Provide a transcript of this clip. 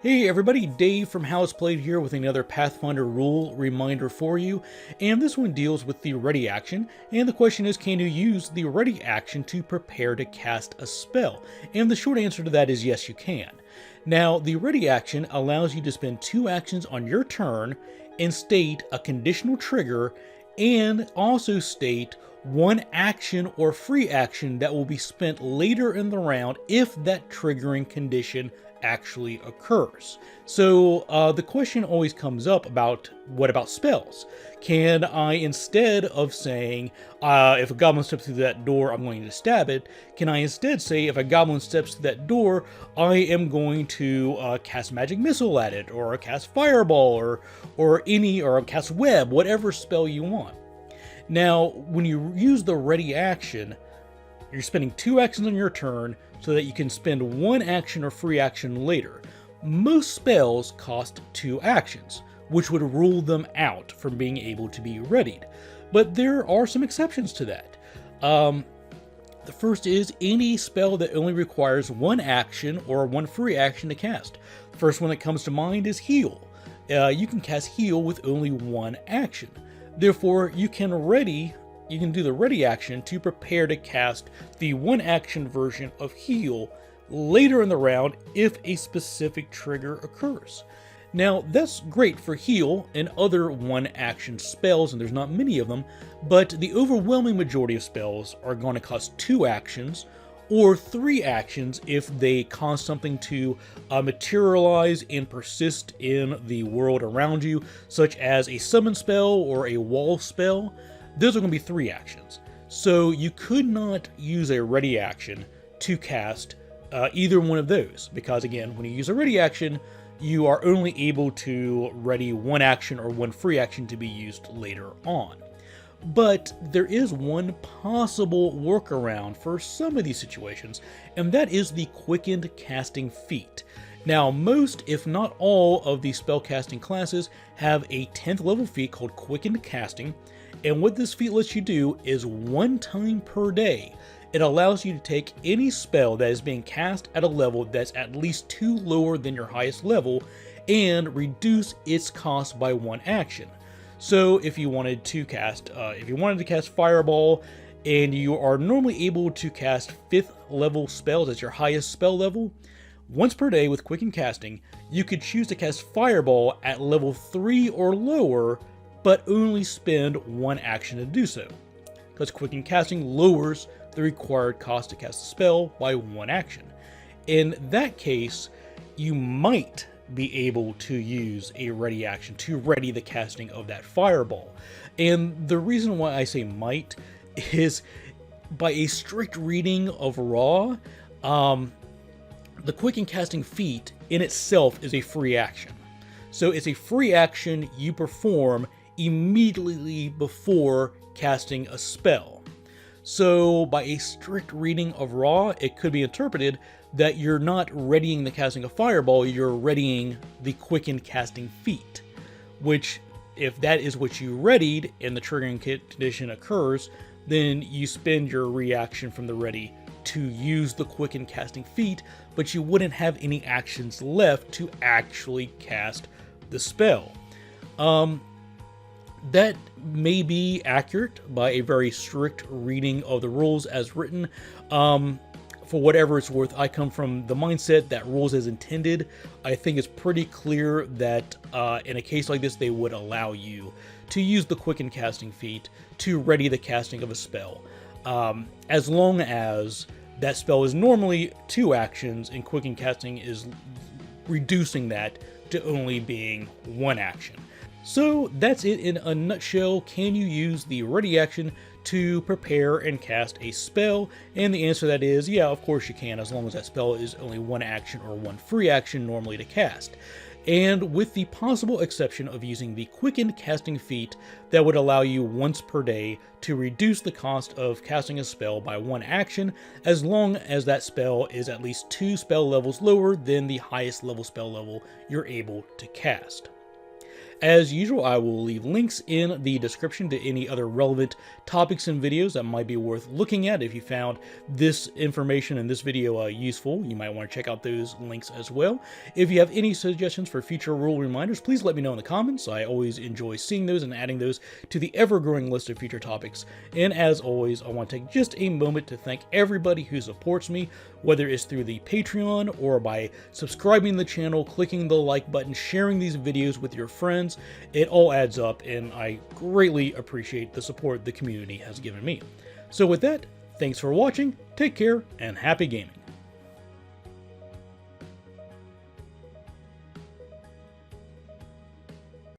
Hey everybody, Dave from How It's Played here with another Pathfinder rule reminder for you, and this one deals with the ready action, and the question is, can you use the ready action to prepare to cast a spell? And the short answer to that is yes, you can. Now, the ready action allows you to spend 2 actions on your turn and state a conditional trigger, and also state 1 action or free action that will be spent later in the round if that triggering condition actually occurs. So the question always comes up about, what about spells? Can I, instead of saying if a goblin steps through that door I'm going to stab it, can I instead say if a goblin steps through that door I am going to cast magic missile at it, or cast fireball, or cast web, whatever spell you want. Now when you use the ready action, you're spending 2 actions on your turn so that you can spend 1 action or free action later. Most spells cost 2 actions, which would rule them out from being able to be readied. But there are some exceptions to that. The first is any spell that only requires 1 action or 1 free action to cast. The first one that comes to mind is Heal. You can cast Heal with only 1 action. Therefore, you can do the ready action to prepare to cast the 1 action version of Heal later in the round if a specific trigger occurs. Now that's great for Heal and other 1 action spells, and there's not many of them, but the overwhelming majority of spells are going to cost 2 actions or 3 actions if they cause something to materialize and persist in the world around you, such as a summon spell or a wall spell. Those are going to be 3 actions. So you could not use a ready action to cast either one of those, because again, when you use a ready action, you are only able to ready 1 action or 1 free action to be used later on. But there is one possible workaround for some of these situations, and that is the quickened casting feat. Now, most, if not all, of the spellcasting classes have a 10th level feat called quickened casting, and what this feat lets you do is 1 time per day. It allows you to take any spell that is being cast at a level that's at least 2 lower than your highest level and reduce its cost by 1 action. So if you wanted to cast Fireball, and you are normally able to cast 5th level spells as your highest spell level, once per day with Quicken Casting, you could choose to cast Fireball at level 3 or lower, but only spend 1 action to do so, because Quicken Casting lowers the required cost to cast a spell by 1 action. In that case, you might be able to use a ready action to ready the casting of that Fireball. And the reason why I say might is, by a strict reading of Raw, the Quicken Casting feat in itself is a free action. So it's a free action you perform immediately before casting a spell. So by a strict reading of Raw, it could be interpreted that you're not readying the casting of Fireball, you're readying the Quickened Casting feat, which, if that is what you readied and the triggering condition occurs, then you spend your reaction from the ready to use the Quickened Casting feat, but you wouldn't have any actions left to actually cast the spell. That may be accurate by a very strict reading of the rules as written. For whatever it's worth, I come from the mindset that rules as intended. I think it's pretty clear that in a case like this, they would allow you to use the Quicken Casting feat to ready the casting of a spell, as long as that spell is normally 2 actions and Quicken Casting is reducing that to only being 1 action. So that's it in a nutshell. Can you use the ready action to prepare and cast a spell? And the answer to that is, yeah, of course you can, as long as that spell is only 1 action or 1 free action normally to cast. And with the possible exception of using the Quickened Casting feat that would allow you once per day to reduce the cost of casting a spell by 1 action, as long as that spell is at least 2 spell levels lower than the highest level spell level you're able to cast. As usual, I will leave links in the description to any other relevant topics and videos that might be worth looking at. If you found this information in this video useful, you might want to check out those links as well. If you have any suggestions for future rule reminders, please let me know in the comments. I always enjoy seeing those and adding those to the ever-growing list of future topics. And as always, I want to take just a moment to thank everybody who supports me, whether it's through the Patreon or by subscribing to the channel, clicking the like button, sharing these videos with your friends. It all adds up, and I greatly appreciate the support the community has given me. So with that, thanks for watching, take care, and happy gaming.